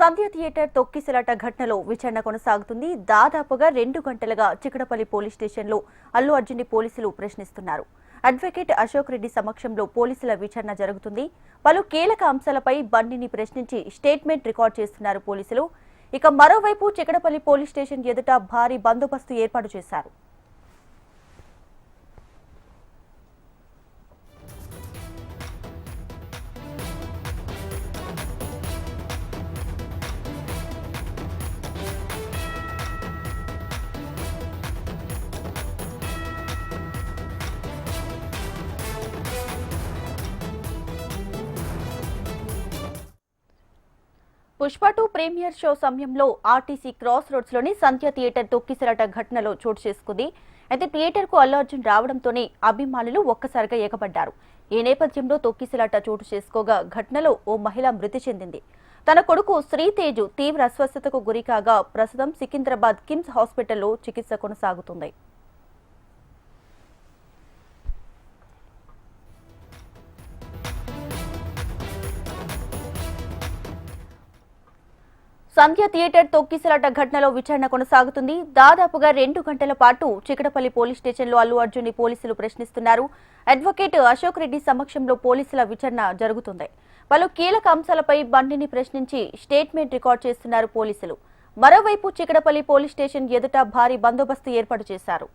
సంధ్య theatre తొక్కిసలాట ఘటనలో విచారణ కొనసాగుతుంది. దాదాపుగా 2 గంటలుగా చికటపల్లి పోలీస్ స్టేషన్లో అల్లు అర్జున్ పోలీసులు ప్రశ్నిస్తున్నారు. అడ్వకేట్ అశోక్ రెడ్డి సమక్షంలో పోలీసుల విచారణ జరుగుతుంది. పలు కీలక అంశాలపై బండిని ప్రశ్నించి స్టేట్మెంట్ రికార్డ్ చేస్తున్నారు పోలీసులు. ఇక మరోవైపు చికటపల్లి పోలీస్ స్టేషన్ ఎదుట భారీ బందోబస్తు ఏర్పాటు చేశారు. పుష్ప 2 ప్రీమియర్ షో సమయంలో ఆర్టీసీ క్రాస్ రోడ్స్ లోని సంధ్య థియేటర్ తొక్కిసలాట ఘటనలో చోటు చేసుకుంది. అయితే థియేటర్ కు అల్లు అర్జున్ రావడంతోనే అభిమానులు ఒక్కసారిగా ఎగబడ్డారు. ఈ నేపథ్యంలో తొక్కిసలాట చోటు చేసుకోగా ఘటనలో ఓ మహిళ మృతి చెందింది. తన కొడుకు శ్రీతేజు తీవ్ర అస్వస్థతకు గురికాగా ప్రస్తుతం సికింద్రాబాద్ కిమ్స్ హాస్పిటల్లో చికిత్స కొనసాగుతుంది. సంధ్య థియేటర్ తొక్కిసలాట ఘటనలో విచారణ కొనసాగుతుంది. దాదాపుగా 2 గంటల పాటు చికటపల్లి పోలీస్ స్టేషన్లో అల్లు అర్జున్ పోలీసులు ప్రశ్నిస్తున్నారు. అడ్వకేట్ అశోక్ రెడ్డి సమక్షంలో పోలీసుల విచారణ జరుగుతుంది. పలు కీలక అంశాలపై బండిని ప్రశ్నించి స్టేట్మెంట్ రికార్డ్ చేస్తున్నారు పోలీసులు. మరోవైపు చికటపల్లి పోలీస్ స్టేషన్ ఎదుట భారీ బందోబస్తు ఏర్పాటు చేశారు.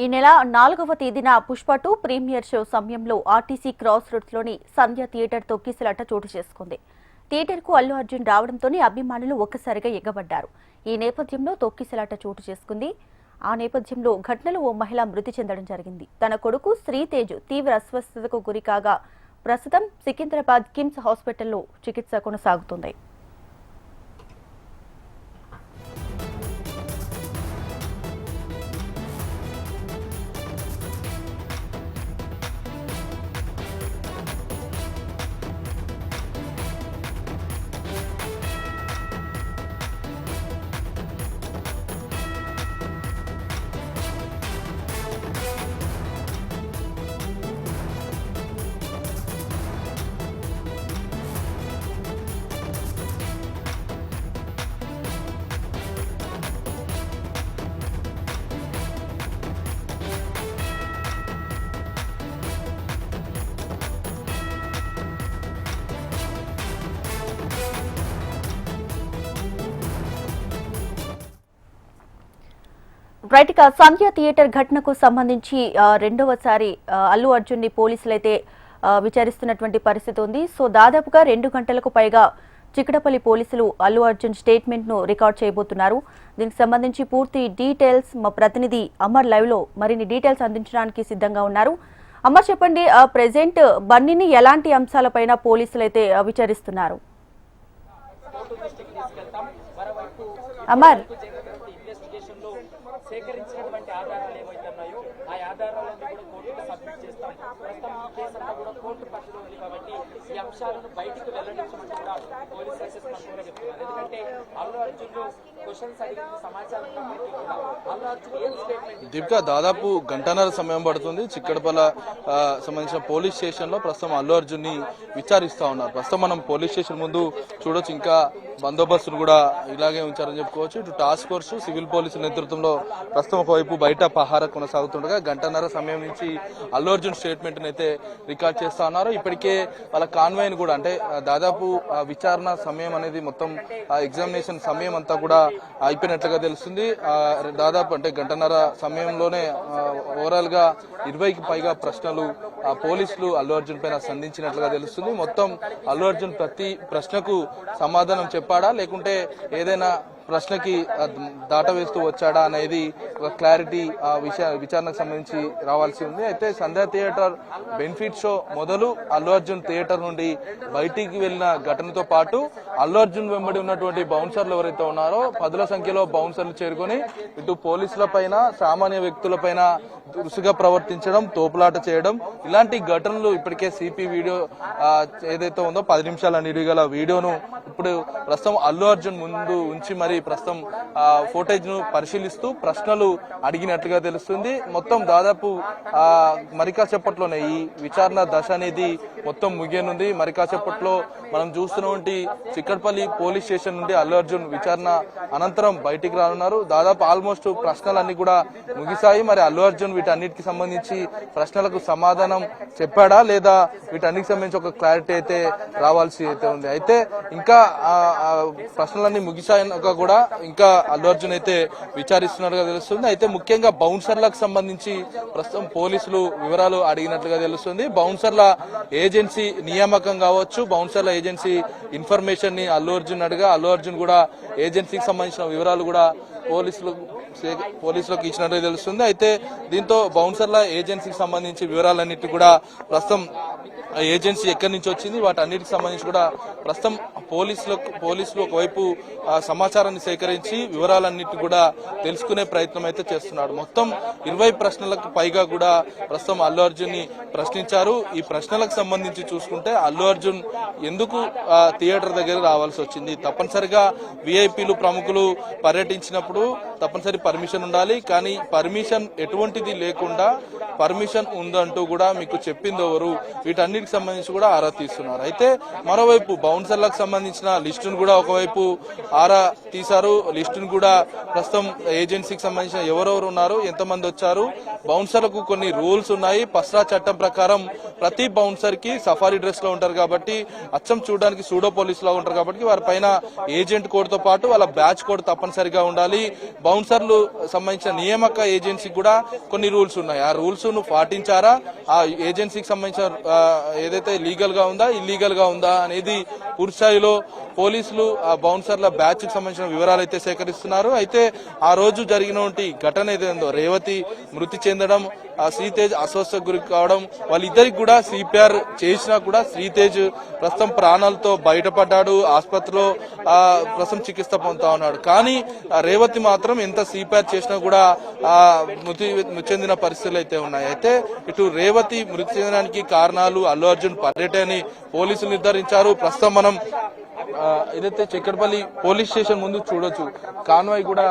ఈ నెల 4వ తేదీన పుష్ప 2 ప్రీమియర్ షో సమయంలో ఆర్టీసీ క్రాస్ రోడ్స్ లోని సంధ్య థియేటర్ తొక్కిసలాట చోటు చేసుకుంది. థియేటర్ కు అల్లు అర్జున్ రావడంతోనే అభిమానులు ఒక్కసారిగా ఎగబడ్డారు. ఈ నేపథ్యంలో తొక్కిసలాట చోటు చేసుకుంది. ఆ నేపథ్యంలో ఘటనలో ఓ మహిళ మృతి చెందడం జరిగింది. తన కొడుకు శ్రీతేజు తీవ్ర అస్వస్థతకు గురికాగా ప్రస్తుతం సికింద్రాబాద్ కిమ్స్ హాస్పిటల్లో చికిత్స కొనసాగుతుంది. రైట్, ఇక సంధ్య థియేటర్ ఘటనకు సంబంధించి రెండవసారి అల్లు అర్జున్ పోలీసులు అయితే విచారిస్తున్నటువంటి పరిస్థితి ఉంది. సో దాదాపుగా 2 గంటలకు పైగా చికటపల్లి పోలీసులు అల్లు అర్జున్ స్టేట్మెంట్ ను రికార్డ్ చేయబోతున్నారు. దీనికి సంబంధించి పూర్తి డీటెయిల్స్ మా ప్రతినిధి అమర్ లైవ్ లో మరిన్ని డీటెయిల్స్ అందించడానికి సిద్ధంగా ఉన్నారు. అమర్, చెప్పండి, ప్రెసెంట్ బండిని ఎలాంటి అంశాలపైన పోలీసులు అయితే విచారిస్తున్నారు? అమర్, సేకరించినటువంటి ఆధారాలు ఏవైతే ఉన్నాయో ఆ ఆధారాలన్నీ కూడా కోర్టుకు సబ్మిట్ చేస్తాం. ప్రస్తుతం ఈ కేసు అంతా కూడా కోర్టు పరిధిలో ఉంది కాబట్టి ఈ అంశాలను బయటకు వెల్లడించమంటూ కూడా పోలీస్ అసెస్మెంట్ కూడా చెప్తున్నారు. ఎందుకంటే అల్లు అర్జున్ క్వశ్చన్స్ అడిగిన సమాచారం ఉన్నప్పటికీ కూడా అల్లు అర్జున్ ఏం స్టేట్మెంట్ దీపిక దాదాపు గంటన్నర సమయం పడుతుంది. చిక్కడపల్లి సంబంధించిన పోలీస్ స్టేషన్ లో ప్రస్తుతం అల్లు అర్జున్ ని విచారిస్తా ఉన్నారు. ప్రస్తుతం మనం పోలీస్ స్టేషన్ ముందు చూడొచ్చు, ఇంకా బందోబస్తును కూడా ఇలాగే ఉంచారని చెప్పుకోవచ్చు. ఇటు టాస్క్ ఫోర్స్ సివిల్ పోలీసుల నేతృత్వంలో ప్రస్తుతం ఒకవైపు బయట పహారా కొనసాగుతుండగా గంటన్నర సమయం నుంచి అల్లు అర్జున్ స్టేట్మెంట్ అయితే రికార్డ్ చేస్తా ఉన్నారు. ఇప్పటికే వాళ్ళ కాన్వాయ్ని కూడా, అంటే దాదాపు విచారణ సమయం అనేది మొత్తం ఎగ్జామినేషన్ సమయం అంతా కూడా అయిపోయినట్లుగా తెలుస్తుంది. దాదాపు అంటే గంటన్నర సమయంలోనే ఓవరాల్ గా 20కి పైగా ప్రశ్నలు పోలీసులు అల్లు అర్జున్ పైన సంధించినట్లుగా తెలుస్తుంది. మొత్తం అల్లు అర్జున్ ప్రతి ప్రశ్నకు సమాధానం చెప్పాడా లేకుంటే ఏదైనా ప్రశ్నకి దాటవేస్తూ వచ్చాడా అనేది ఒక క్లారిటీ విచారణకు సంబంధించి రావాల్సి ఉంది. అయితే సంధ్య థియేటర్ బెనిఫిట్ షో మొదలు అల్లు అర్జున్ థియేటర్ నుండి బయటికి వెళ్లిన ఘటనతో పాటు అల్లు అర్జున్ వెంబడి ఉన్నటువంటి బౌన్సర్లు ఎవరైతే ఉన్నారో 10ల సంఖ్యలో బౌన్సర్లు చేరుకొని ఇటు పోలీసుల పైన సామాన్య వ్యక్తుల పైన దురుసుగా ప్రవర్తించడం, తోపులాట చేయడం, ఇలాంటి ఘటనలు ఇప్పటికే సిపి వీడియో ఏదైతే ఉందో 10 నిమిషాల నిడిగల వీడియోను ఇప్పుడు ప్రస్తుతం అల్లు అర్జున్ ముందు ఉంచి మరి ప్రస్తుతం ఫోటేజ్ ను పరిశీలిస్తూ ప్రశ్నలు అడిగినట్లుగా తెలుస్తుంది. మొత్తం దాదాపు మరి కాసేపట్లోనే ఈ విచారణ దశ అనేది మొత్తం ముగియనుంది. మరి కాసేపట్లో మనం చూస్తున్నటువంటి చిక్కడపల్లి పోలీస్ స్టేషన్ నుండి అల్లు అర్జున్ విచారణ అనంతరం బయటికి రానున్నారు. దాదాపు ఆల్మోస్ట్ ప్రశ్నలన్నీ కూడా ముగిశాయి. మరి అల్లు అర్జున్ వీటన్నిటికి సంబంధించి ప్రశ్నలకు సమాధానం చెప్పాడా లేదా వీటన్నిటికి సంబంధించి ఒక క్లారిటీ అయితే రావాల్సి అయితే ఉంది. అయితే ఇంకా ప్రశ్నలన్నీ ముగిశాయక కూడా ఇంకా అల్లు అర్జున్ అయితే విచారిస్తున్నట్టుగా తెలుస్తుంది. అయితే ముఖ్యంగా బౌన్సర్లకు సంబంధించి ప్రస్తుతం పోలీసులు వివరాలు అడిగినట్లుగా తెలుస్తుంది. బౌన్సర్ల ఏజెన్సీ నియామకం కావచ్చు, బౌన్సర్ల ఏజెన్సీ ఇన్ఫర్మేషన్ ని అల్లు అర్జున్ అడగా అల్లు అర్జున్ కూడా ఏజెన్సీకి సంబంధించిన వివరాలు కూడా పోలీసులకు ఇచ్చినట్టు తెలుస్తుంది. అయితే దీంతో బౌన్సర్ల ఏజెన్సీకి సంబంధించి వివరాలన్నిటి కూడా ప్రస్తుతం ఏజెన్సీ ఎక్కడి నుంచి వచ్చింది వాటన్నిటికి సంబంధించి కూడా ప్రస్తుతం పోలీసులు ఒకవైపు సమాచారాన్ని సేకరించి వివరాలన్నిటి కూడా తెలుసుకునే ప్రయత్నం అయితే చేస్తున్నాడు. మొత్తం 20 ప్రశ్నలకు పైగా కూడా ప్రస్తుతం అల్లు అర్జున్ ని ప్రశ్నించారు. ఈ ప్రశ్నలకు సంబంధించి చూసుకుంటే అల్లు అర్జున్ ఎందుకు థియేటర్ దగ్గర రావాల్సి వచ్చింది, తప్పనిసరిగా విఐపీలు ప్రముఖులు పర్యటించినప్పుడు తప్పనిసరి పర్మిషన్ ఉండాలి, కానీ పర్మిషన్ ఎటువంటిది లేకుండా పర్మిషన్ ఉందంటూ కూడా మీకు చెప్పింది ఎవరు, వీటన్నిటికి సంబంధించి కూడా ఆరా తీస్తున్నారు. అయితే మరోవైపు బౌన్సర్లకు సంబంధించిన లిస్టును కూడా ఒకవైపు ఆరా తీశారు. లిస్టును కూడా ప్రస్తుతం ఏజెన్సీకి సంబంధించిన ఎవరెవరు ఉన్నారు, ఎంతమంది వచ్చారు, బౌన్సర్లకు కొన్ని రూల్స్ ఉన్నాయి. పస్రా చట్టం ప్రకారం ప్రతి బౌన్సర్ కి సఫారీ డ్రెస్ లో ఉంటారు కాబట్టి అచ్చం చూడడానికి సూడో పోలీస్ లా ఉంటారు కాబట్టి వారి పైన ఏజెంట్ కోడ్ తో పాటు వాళ్ళ బ్యాచ్ కోడ్ తప్పనిసరిగా ఉండాలి. బౌన్సర్లు సంబంధించిన నియామక ఏజెన్సీకి కూడా కొన్ని రూల్స్ ఉన్నాయి. ఆ రూల్స్ ను పాటించారా, ఆ ఏజెన్సీకి సంబంధించిన ఏదైతే లీగల్ గా ఉందా ఇల్లీగల్ గా ఉందా అనేది పూర్తి స్థాయిలో పోలీసులు ఆ బౌన్సర్ల బ్యాచ్ కి సంబంధించిన వివరాలు అయితే సేకరిస్తున్నారు. అయితే ఆ రోజు జరిగినటువంటి ఘటన ఏదైందో రేవతి మృతి చెందడం, ఆ శ్రీతేజ్ అస్వస్థకు గురి కావడం, వాళ్ళిద్దరికి కూడా సిపిఆర్ చేసినా కూడా శ్రీతేజ్ ప్రస్తుతం ప్రాణాలతో బయటపడ్డాడు, ఆసుపత్రిలో ప్రస్తుతం చికిత్స పొందుతా ఉన్నాడు. కానీ రేవతి మాత్రం ఎంత సిపిఆర్ చేసినా కూడా మృతి చెందిన పరిస్థితులు అయితే ఉన్నాయి. అయితే ఇటు రేవతి మృతి చెందడానికి కారణాలు అల్లు అర్జున్ పర్యటన పోలీసులు నిర్ధారించారు. ప్రస్తుతం మనం ఏదైతే చిక్కడపల్లి పోలీస్ స్టేషన్ ముందు చూడొచ్చు, కాన్వాయ్ కూడా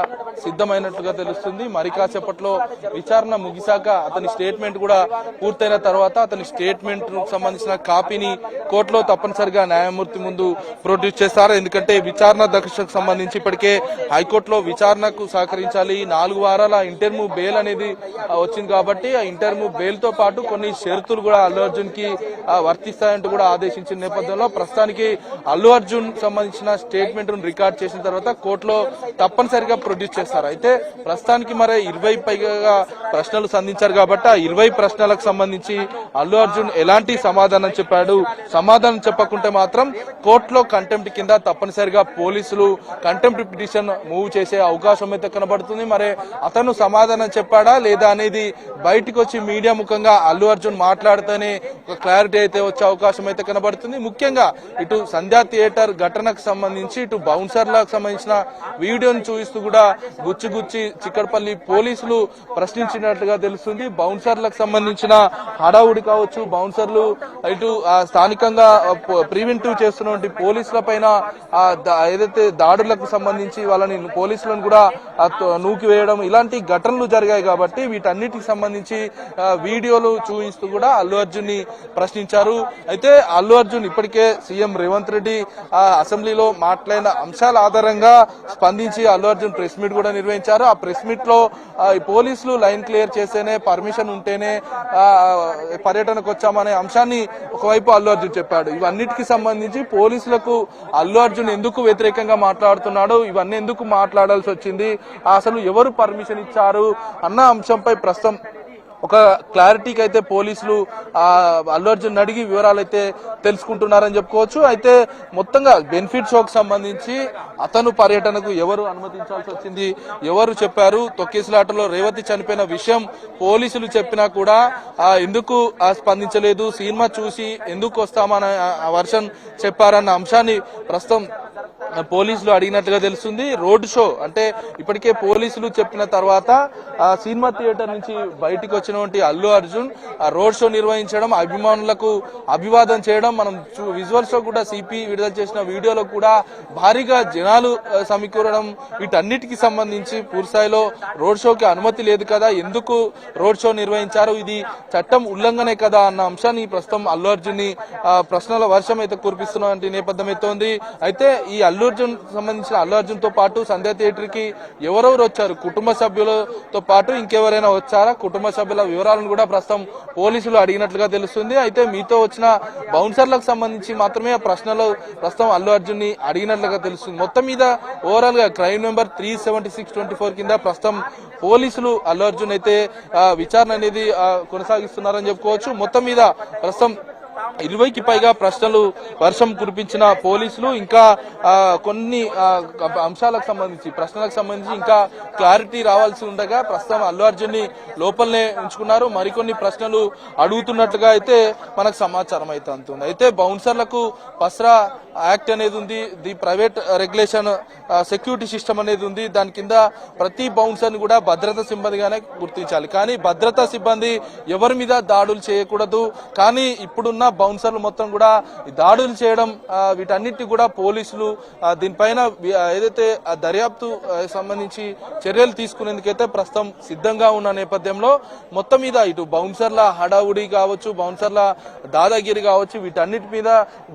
సిద్ధమైనట్లుగా తెలుస్తుంది. మరి కాసేపట్లో విచారణ ముగిశాక అతని స్టేట్మెంట్ కూడా పూర్తయిన తర్వాత అతని స్టేట్మెంట్ సంబంధించిన కాపీని కోర్టులో తప్పనిసరిగా న్యాయమూర్తి ముందు ప్రొడ్యూస్ చేస్తారు. ఎందుకంటే విచారణ దశకు సంబంధించి ఇప్పటికే హైకోర్టులో విచారణకు సహకరించాలి. 4 వారాల ఇంటర్వ్యూ బెయిల్ అనేది వచ్చింది కాబట్టి ఆ ఇంటర్వ్యూ బెయిల్ తో పాటు కొన్ని షరతులు కూడా అల్లు అర్జున్ కి వర్తిస్తాయంటూ కూడా ఆదేశించిన నేపథ్యంలో ప్రస్తుతానికి అల్లు అర్జున్ సంబంధించిన స్టేట్మెంట్ రికార్డ్ చేసిన తర్వాత కోర్టులో తప్పనిసరిగా ప్రొడ్యూస్ చేస్తారు. అయితే ప్రస్తుతానికి మరి 20 పైగా ప్రశ్నలు సంధించారు కాబట్టి ఆ 20 ప్రశ్నలకు సంబంధించి అల్లు అర్జున్ ఎలాంటి సమాధానం చెప్పాడు, సమాధానం చెప్పకుంటే మాత్రం కోర్టులో కంటెంప్ట్ కింద తప్పనిసరిగా పోలీసులు కంటెంప్ట్ పిటిషన్ మూవ్ చేసే అవకాశం అయితే కనబడుతుంది. మరి అతను సమాధానం చెప్పాడా లేదా అనేది బయటకు వచ్చి మీడియా ముఖంగా అల్లు అర్జున్ మాట్లాడితేనే ఒక క్లారిటీ అయితే వచ్చే అవకాశం అయితే కనబడుతుంది. ముఖ్యంగా ఇటు సంధ్యా థియేటర్ ఘటనకు సంబంధించి ఇటు బౌన్సర్లకు సంబంధించిన వీడియోను చూపిస్తూ కూడా గుచ్చి చిక్కడపల్లి పోలీసులు ప్రశ్నించినట్లుగా తెలుస్తుంది. బౌన్సర్లకు సంబంధించిన హడావుడి కావచ్చు, బౌన్సర్లు ఇటు స్థానికంగా ప్రివెంటివ్ చేస్తున్నటువంటి పోలీసుల పైన ఏదైతే దాడులకు సంబంధించి వాళ్ళని పోలీసులను కూడా నూకి వేయడం ఇలాంటి ఘటనలు జరిగాయి కాబట్టి వీటన్నిటికి సంబంధించి వీడియోలు చూపిస్తూ కూడా అల్లు అర్జున్ ని ప్రశ్నించారు. అయితే అల్లు అర్జున్ ఇప్పటికే సీఎం రేవంత్ రెడ్డి అసెంబ్లీలో మాట్లాడిన అంశాల ఆధారంగా స్పందించి అల్లు అర్జున్ ప్రెస్ మీట్ కూడా నిర్వహించారు. ఆ ప్రెస్ మీట్ లో పోలీసులు లైన్ క్లియర్ చేస్తేనే పర్మిషన్ ఉంటేనే పర్యటనకు వచ్చామనే అంశాన్ని ఒకవైపు అల్లు అర్జున్ చెప్పాడు. ఇవన్నిటికి సంబంధించి పోలీసులకు అల్లు అర్జున్ ఎందుకు వ్యతిరేకంగా మాట్లాడుతున్నాడు, ఇవన్నీ ఎందుకు మాట్లాడాల్సి వచ్చింది, అసలు ఎవరు పర్మిషన్ ఇచ్చారు అన్న అంశంపై ప్రస్తుతం ఒక క్లారిటీకి అయితే పోలీసులు అల్లు అర్జున్ అడిగి వివరాలు అయితే తెలుసుకుంటున్నారని చెప్పుకోవచ్చు. అయితే మొత్తంగా బెనిఫిట్ షోకి సంబంధించి అతను పర్యటనకు ఎవరు అనుమతించాల్సి వచ్చింది, ఎవరు చెప్పారు, తొక్కేసిలాటలో రేవతి చనిపోయిన విషయం పోలీసులు చెప్పినా కూడా ఎందుకు స్పందించలేదు, సినిమా చూసి ఎందుకు వస్తామన్న వర్షన్ చెప్పారన్న అంశాన్ని ప్రస్తుతం పోలీసులు అడిగినట్లుగా తెలుస్తుంది. రోడ్ షో అంటే ఇప్పటికే పోలీసులు చెప్పిన తర్వాత సినిమా థియేటర్ నుంచి బయటికి వచ్చినటువంటి అల్లు అర్జున్ రోడ్ షో నిర్వహించడం, అభిమానులకు అభివాదం చేయడం, మనం విజువల్స్ లో కూడా సిపి విడుదల చేసిన వీడియోలో కూడా భారీగా జనాలు సమకూరడం, వీటన్నిటికి సంబంధించి పూర్తిస్థాయిలో రోడ్ షోకి అనుమతి లేదు కదా, ఎందుకు రోడ్ షో నిర్వహించారు, ఇది చట్టం ఉల్లంఘనే కదా అన్న అంశాన్ని ప్రస్తుతం అల్లు అర్జున్ ని ప్రశ్నల వర్షం అయితే కురిపిస్తున్నటువంటి నేపథ్యం అయితే ఉంది. అయితే ఈ అల్లు అర్జున్ సంబంధించిన అల్లు అర్జున్ తో పాటు సంధ్య థియేటర్ కి ఎవరెవరు వచ్చారు, కుటుంబ సభ్యులతో పాటు ఇంకెవరైనా వచ్చారా, కుటుంబ సభ్యుల వివరాలను కూడా ప్రస్తుతం పోలీసులు అడిగినట్లుగా తెలుస్తుంది. అయితే మీతో వచ్చిన బౌన్సర్లకు సంబంధించి మాత్రమే ప్రశ్నలు ప్రస్తుతం అల్లు అర్జున్ ని అడిగినట్లుగా తెలుస్తుంది. మొత్తం మీద ఓవరాల్ గా క్రైమ్ నెంబర్ 376/24 కింద ప్రస్తుతం పోలీసులు అల్లు అర్జున్ అయితే విచారణ అనేది కొనసాగిస్తున్నారని చెప్పుకోవచ్చు. మొత్తం మీద ప్రస్తుతం 20కి పైగా ప్రశ్నలు వర్షం కురిపించిన పోలీసులు ఇంకా కొన్ని అంశాలకు సంబంధించి ప్రశ్నలకు సంబంధించి ఇంకా క్లారిటీ రావాల్సి ఉండగా ప్రస్తుతం అల్లు అర్జున్ ని లోపలనే ఉంచుకున్నారు. మరికొన్ని ప్రశ్నలు అడుగుతున్నట్లుగా అయితే మనకు సమాచారం అయితే అందుతుంది. అయితే బౌన్సర్లకు పస్రా యాక్ట్ అనేది ఉంది, the private regulation security system అనేది ఉంది. దాని కింద ప్రతి బౌన్సర్ ని కూడా భద్రతా సిబ్బందిగానే గుర్తించాలి. కానీ భద్రతా సిబ్బంది ఎవరి మీద దాడులు చేయకూడదు. కానీ ఇప్పుడున్న బౌన్సర్లు మొత్తం కూడా దాడులు చేయడం, వీటన్నిటి కూడా పోలీసులు దీనిపైన ఏదైతే దర్యాప్తు సంబంధించి చర్యలు తీసుకునేందుకైతే ప్రస్తుతం సిద్ధంగా ఉన్న నేపథ్యంలో మొత్తం మీద ఇటు బౌన్సర్ల హడావుడి కావచ్చు, బౌన్సర్ల దాదాగిరి కావచ్చు, వీటన్నిటి మీద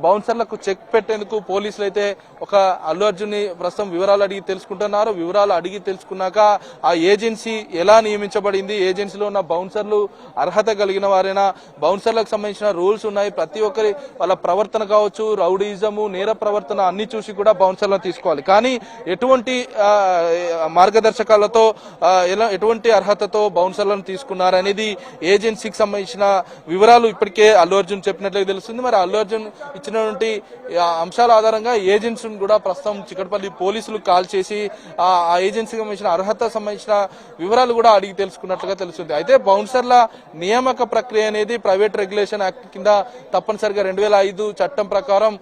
బౌన్సర్లకు చెక్ పెట్టేందుకు పోలీసులు అయితే ఒక అల్లు అర్జున్ ని ప్రస్తుతం వివరాలు అడిగి తెలుసుకుంటున్నారు. వివరాలు అడిగి తెలుసుకున్నాక ఆ ఏజెన్సీ ఎలా నియమించబడింది, ఏజెన్సీలో ఉన్న బౌన్సర్లు అర్హత కలిగిన వారైనా, బౌన్సర్లకు సంబంధించిన రూల్స్ ఉన్నాయి, ప్రతి ఒక్కరి వాళ్ళ ప్రవర్తన కావచ్చు, రౌడీజము, నేర ప్రవర్తన అన్ని చూసి కూడా బౌన్సర్లను తీసుకోవాలి. కానీ ఎటువంటి మార్గదర్శకాలతో ఎటువంటి అర్హతతో బౌన్సర్లను తీసుకున్నారనేది ఏజెన్సీకి సంబంధించిన వివరాలు ఇప్పటికే అల్లు అర్జున్ చెప్పినట్లుగా తెలుస్తుంది. మరి అల్లు అర్జున్ ఇచ్చినటువంటి అంశాల ఆధారంగా ఏజెన్సీని కూడా ప్రస్తుతం చిక్కడపల్లి పోలీసులు కాల్ చేసి ఆ ఏజెన్సీకి సంబంధించిన అర్హత సంబంధించిన వివరాలు కూడా అడిగి తెలుసుకున్నట్లుగా తెలుస్తుంది. అయితే బౌన్సర్ల నియామక ప్రక్రియ అనేది ప్రైవేట్ రెగ్యులేషన్ యాక్ట్ కింద తప్పనిసరిగా 2005 చట్టం ప్రకారం,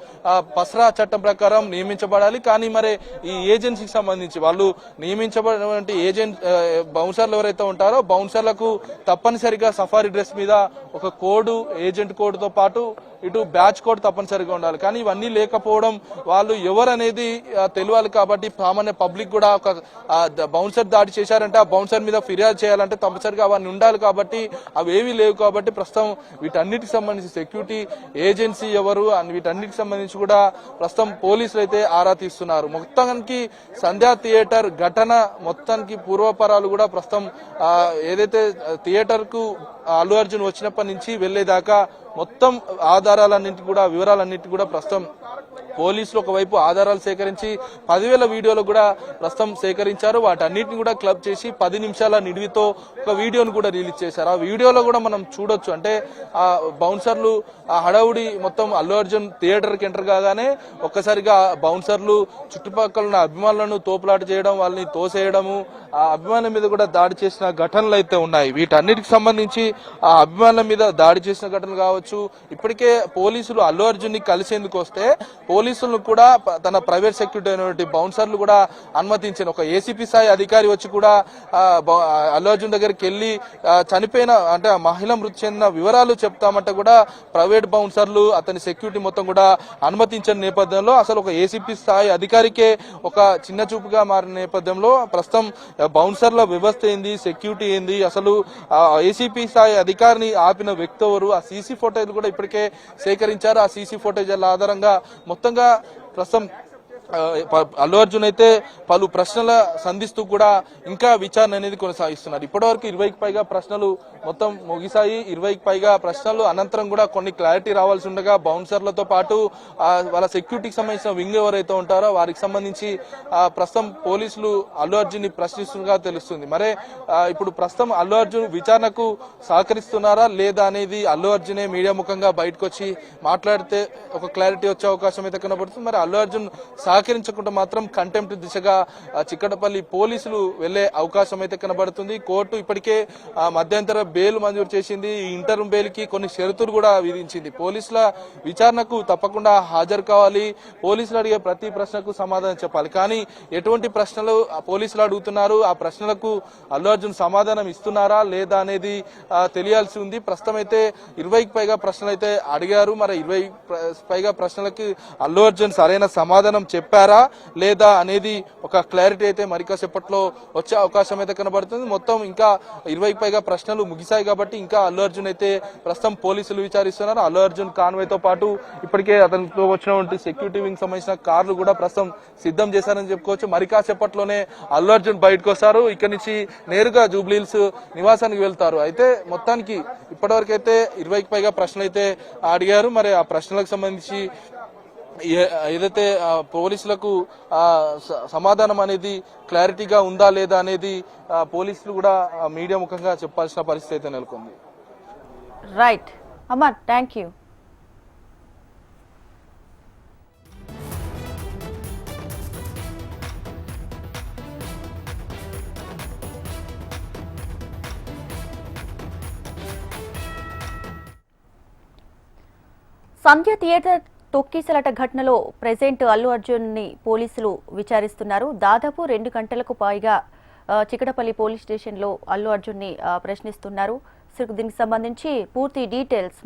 పస్రా చట్టం ప్రకారం నియమించబడాలి. కానీ మరి ఈ ఏజెన్సీకి సంబంధించి వాళ్ళు నియమించబడినటువంటి బౌన్సర్లు ఎవరైతే ఉంటారో బౌన్సర్లకు తప్పనిసరిగా సఫారీ డ్రెస్ మీద ఒక కోడ్, ఏజెంట్ కోడ్ తో పాటు ఇటు బ్యాచ్ కోడ్ తప్పనిసరిగా ఉండాలి. కానీ ఇవన్నీ లేకపోవడం, వాళ్ళు ఎవరనేది తెలియాలి. కాబట్టి సామాన్య పబ్లిక్ కూడా ఒక బౌన్సర్ దాడి చేశారంటే ఆ బౌన్సర్ మీద ఫిర్యాదు చేయాలంటే తప్పనిసరిగా అవన్నీ ఉండాలి. కాబట్టి అవేవి లేవు. కాబట్టి ప్రస్తుతం వీటన్నిటికి సంబంధించి సెక్యూరిటీ ఏజెన్సీ ఎవరు అని వీటన్నిటికి సంబంధించి కూడా ప్రస్తుతం పోలీసులు అయితే ఆరా తీస్తున్నారు. మొత్తానికి సంధ్యా థియేటర్ ఘటన మొత్తానికి పూర్వపరాలు కూడా ప్రస్తుతం ఏదైతే థియేటర్ కు అల్లు అర్జున్ వచ్చినప్పటి నుంచి వెళ్లేదాకా మొత్తం ఆధారాలన్నింటి కూడా వివరాలన్నింటి కూడా ప్రస్తుతం పోలీసులు ఒకవైపు ఆధారాలు సేకరించి 10,000 వీడియోలు కూడా ప్రస్తుతం సేకరించారు. వాటన్నిటిని కూడా క్లబ్ చేసి 10 నిమిషాల నిడివితో ఒక వీడియోను కూడా రిలీజ్ చేశారు. ఆ వీడియోలో కూడా మనం చూడొచ్చు. అంటే ఆ బౌన్సర్లు ఆ హడావుడి మొత్తం అల్లు అర్జున్ థియేటర్ కి ఎంటర్ కాగానే ఒక్కసారిగా బౌన్సర్లు చుట్టుపక్కల ఉన్న అభిమానులను తోపులాట చేయడం, వాళ్ళని తోసేయడము, ఆ అభిమానుల మీద కూడా దాడి చేసిన ఘటనలు అయితే ఉన్నాయి. వీటన్నిటికి సంబంధించి ఆ అభిమానుల మీద దాడి చేసిన ఘటనలు కావచ్చు. ఇప్పటికే పోలీసులు అల్లు అర్జున్ ని కలిసేందుకు వస్తే పోలీసులను కూడా తన ప్రైవేట్ సెక్యూరిటీ అయినటువంటి బౌన్సర్లు కూడా అనుమతించారు. ఒక ఏసీపీ స్థాయి అధికారి వచ్చి కూడా అల్లు అర్జున్ దగ్గరికి వెళ్లి చనిపోయిన అంటే ఆ మహిళ మృతి చెందిన వివరాలు చెప్తామంటే కూడా ప్రైవేట్ బౌన్సర్లు అతని సెక్యూరిటీ మొత్తం కూడా అనుమతించిన నేపథ్యంలో అసలు ఒక ఏసీపీ స్థాయి అధికారికే ఒక చిన్న చూపుగా మారిన నేపథ్యంలో ప్రస్తుతం బౌన్సర్ల వ్యవస్థ ఏంది, సెక్యూరిటీ ఏంది, అసలు ఏసీపీ స్థాయి అధికారిని ఆపిన వ్యక్తి ఎవరు, ఆ సీసీ ఫోటోలు కూడా ఇప్పటికే సేకరించారు. ఆ సీసీ ఫోటేజీల ఆధారంగా మొత్తంగా ప్రస్తుతం అల్లు అర్జున్ అయితే పలు ప్రశ్నల సంధిస్తూ కూడా ఇంకా విచారణ అనేది కొనసాగిస్తున్నారు. ఇప్పటివరకు 20కి పైగా ప్రశ్నలు మొత్తం ముగిశాయి. 20కి పైగా ప్రశ్నలు అనంతరం కూడా కొన్ని క్లారిటీ రావాల్సి ఉండగా బౌన్సర్లతో పాటు వాళ్ళ సెక్యూరిటీకి సంబంధించిన వింగ్ ఎవరైతే ఉంటారో వారికి సంబంధించి ప్రస్తుతం పోలీసులు అల్లు అర్జున్ ని ప్రశ్నిస్తున్నగా తెలుస్తుంది. మరే ఇప్పుడు ప్రస్తుతం అల్లు అర్జున్ విచారణకు సహకరిస్తున్నారా లేదా అనేది అల్లు అర్జునే మీడియా ముఖంగా బయటకు వచ్చి మాట్లాడితే ఒక క్లారిటీ వచ్చే అవకాశం అయితే కనబడుతుంది. మరి అల్లు అర్జున్ సహకరించకుండా మాత్రం కంటెంప్ట్ దిశగా చిక్కడపల్లి పోలీసులు వెళ్లే అవకాశం అయితే కనబడుతుంది. కోర్టు ఇప్పటికే మధ్యంతర బెయిల్ మంజూరు చేసింది. ఈ ఇంటర్మ్ బెయిల్ కి కొన్ని షరతులు కూడా విధించింది. పోలీసుల విచారణకు తప్పకుండా హాజరు కావాలి, పోలీసులు అడిగే ప్రతి ప్రశ్నకు సమాధానం చెప్పాలి. కానీ ఎటువంటి ప్రశ్నలు పోలీసులు అడుగుతున్నారు, ఆ ప్రశ్నలకు అల్లు అర్జున్ సమాధానం ఇస్తున్నారా లేదా అనేది తెలియాల్సి ఉంది. ప్రస్తుతం అయితే 20కి పైగా ప్రశ్నలు అయితే అడిగారు. మరి 20 పైగా ప్రశ్నలకి అల్లు అర్జున్ సరైన సమాధానం చెప్పారా లేదా అనేది ఒక క్లారిటీ అయితే మరికాసేపట్లో వచ్చే అవకాశం అయితే కనబడుతుంది. మొత్తం ఇంకా 20కి పైగా ప్రశ్నలు ముగిశాయి కాబట్టి ఇంకా అల్లు అర్జున్ అయితే ప్రస్తుతం పోలీసులు విచారిస్తున్నారు. అల్లు అర్జున్ కాన్వాయ్తో పాటు ఇప్పటికే అతనితో వచ్చినటువంటి సెక్యూరిటీ వింగ్ సంబంధించిన కార్లు కూడా ప్రస్తుతం సిద్ధం చేశారని చెప్పుకోవచ్చు. మరికాసేపట్లోనే అల్లు అర్జున్ బయటకు వస్తారు. ఇక్కడి నుంచి నేరుగా జూబ్లీహిల్స్ నివాసానికి వెళ్తారు. అయితే మొత్తానికి ఇప్పటివరకు అయితే 20కి పైగా ప్రశ్నలు అయితే అడిగారు. మరి ఆ ప్రశ్నలకు సంబంధించి ఏదైతే పోలీసులకు సమాధానం అనేది క్లారిటీగా ఉందా లేదా అనేది పోలీసులు కూడా మీడియా ముఖంగా చెప్పాల్సిన పరిస్థితి అయితే నెలకొంది. Right Amar, thank you. Sandhya theatre తొక్కిసలాట ఘటనలో ప్రెజెంట్ అల్లు అర్జున్ ని పోలీసులు విచారిస్తున్నారు. దాదాపు 2 గంటలకు పైగా చికటపల్లి పోలీస్ స్టేషన్ లో అల్లు అర్జున్ ని ప్రశ్నిస్తున్నారు. దీనికి సంబంధించి పూర్తి డీటెయిల్స్